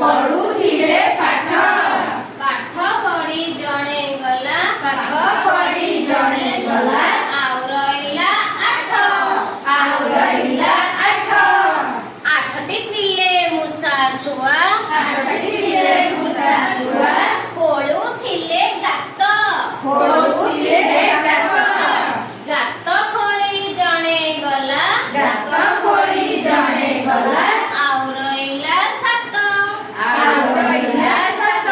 ପଢୁଥିଲେ ପାଠ। ପାଠ ପଢି ଜଣେ ଗଲା। ପାଠ ପଢି ଜଣେ ଗଲା। ଆଉ ରହିଲା ଆଠ। ଆଉ ରହିଲା ଆଠ। ଆଠଟି ଥିଲେ ମୂଷା ଛୁଆ। ଆଠଟି ଥିଲେ ମୂଷା ଛୁଆ। ଖୋଳୁଥିଲେ ଗାତ। ଖୋଳୁଥିଲେ ଗାତ। ଗାତ ଖୋଳି ଜଣେ ଗଲା। ଗାତ ଖୋଳି ଜଣେ ଗଲା। ଆଉ ରହିଲା ସାତ। ଆଉ ରହିଲା ସାତ।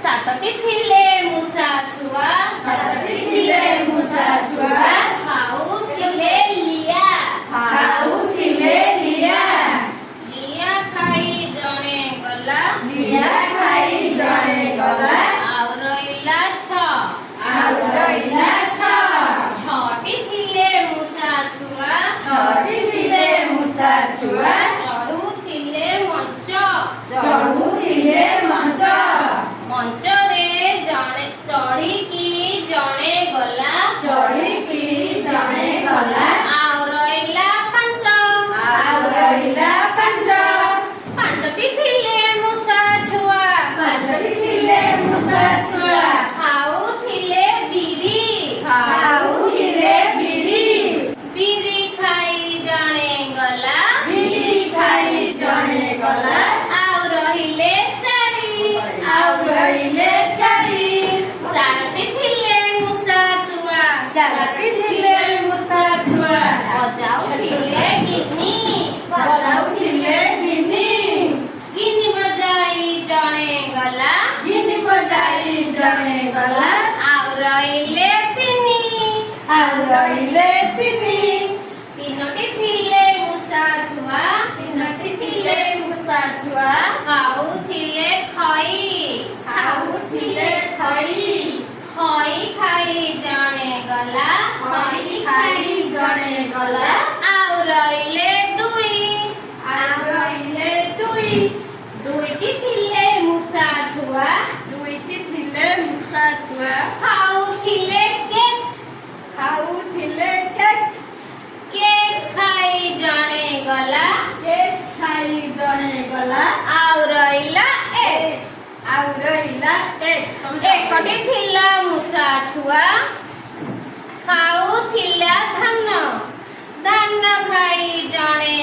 ସାତଟି ଥିଲେ ମୂଷା ଛୁଆ। ସାତଟି ଥିଲେ ମୂଷା ଛୁଆ। ଖାଉଥିଲେ ଲିଆ। ଖାଉଥିଲେ ଲିଆ। ଲିଆ ଖାଇ ଜଣେ ଗଲା। ଲିଆ ଖାଇ ଜଣେ ଗଲା। ଆଉ ରହିଲା ଛଅ। ଆଉ ରହିଲା ଛଅ। ଛଅଟି ଥିଲେ ମୂଷା ଛୁଆ। ଛଅଟି ଥିଲେ ମୂଷା ଛୁଆ। ଚଢୁଥିଲେ ମଞ୍ଚ। ଚଢୁଥିଲେ ମଞ୍ଚ। ମଞ୍ଚରେ ଜଣେ ଚଢିକି ଜଣେ ଗଲା। ଚଢିକି ଜଣେ ଗଲା। ଆଉ ରହିଲା ପାଞ୍ଚ। ଆଉ ରହିଲା ପାଞ୍ଚ। ପାଞ୍ଚଟି ଥିଲେ ମୂଷା ଛୁଆ। ପାଞ୍ଚଟି ଥିଲେ ମୂଷା ଛୁଆ। ଖାଉଥିଲେ ବିରି। ଖାଉଥିଲେ ବିରି। ବିରି ଖାଇ ଜଣେ ଗଲା। ବିରି ଖାଇ ଜଣେ ଗଲା। ଆଉ ରହିଲେ ଚାରି। ଆଉ ରହିଲେ ଚାରି। ଚାରିଟି ଥିଲେ ମୂଷା ଛୁଆ। ଚାରିଟି ଥିଲେ ମୂଷା ଛୁଆ। ବଜାଉଥିଲେ ଗିନି। ବଜାଉଥିଲେ ଗିନି। ଗିନି ବଜାଇ ଜଣେ ଗଲା। ଗିନି ବଜାଇ ଜଣେ ଗଲା। ଆଉ ରହିଲେ ତିନି। ଆଉ ରହିଲେ ତିନି। ତିନୋଟି ଥିଲେ ମୂଷା ଛୁଆ। ତିନୋଟି ଥିଲେ ମୂଷା ଛୁଆ। ଖାଉଥିଲେ ଖଇ। ଖାଉଥିଲେ ଖଇ। ଖଇ ଖାଇ ଜଣେ ଗଲା। ଖଇ ଖାଇ ଜଣେ ଗଲା। ଆଉ ରହିଲେ ଦୁଇ। ଆଉ ରହିଲେ ଦୁଇ। ଦୁଇଟି ଥିଲେ ମୂଷା ଛୁଆ। ଦୁଇଟି ଥିଲେ ମୂଷା ଛୁଆ। ଖାଉଥିଲେ କେକ୍। ଖାଉଥିଲେ କେକ୍। କେକ୍ ଖାଇ ଜଣେ ଗଲା। କେକ୍ ଖାଇ ଜଣେ ଗଲା। ଆଉ ରହିଲା ଏକ। ଆଉ ରହିଲା ଏକ। एकटी थिला मूषा छुआ। खाऊथिला धान। धान खाई जणे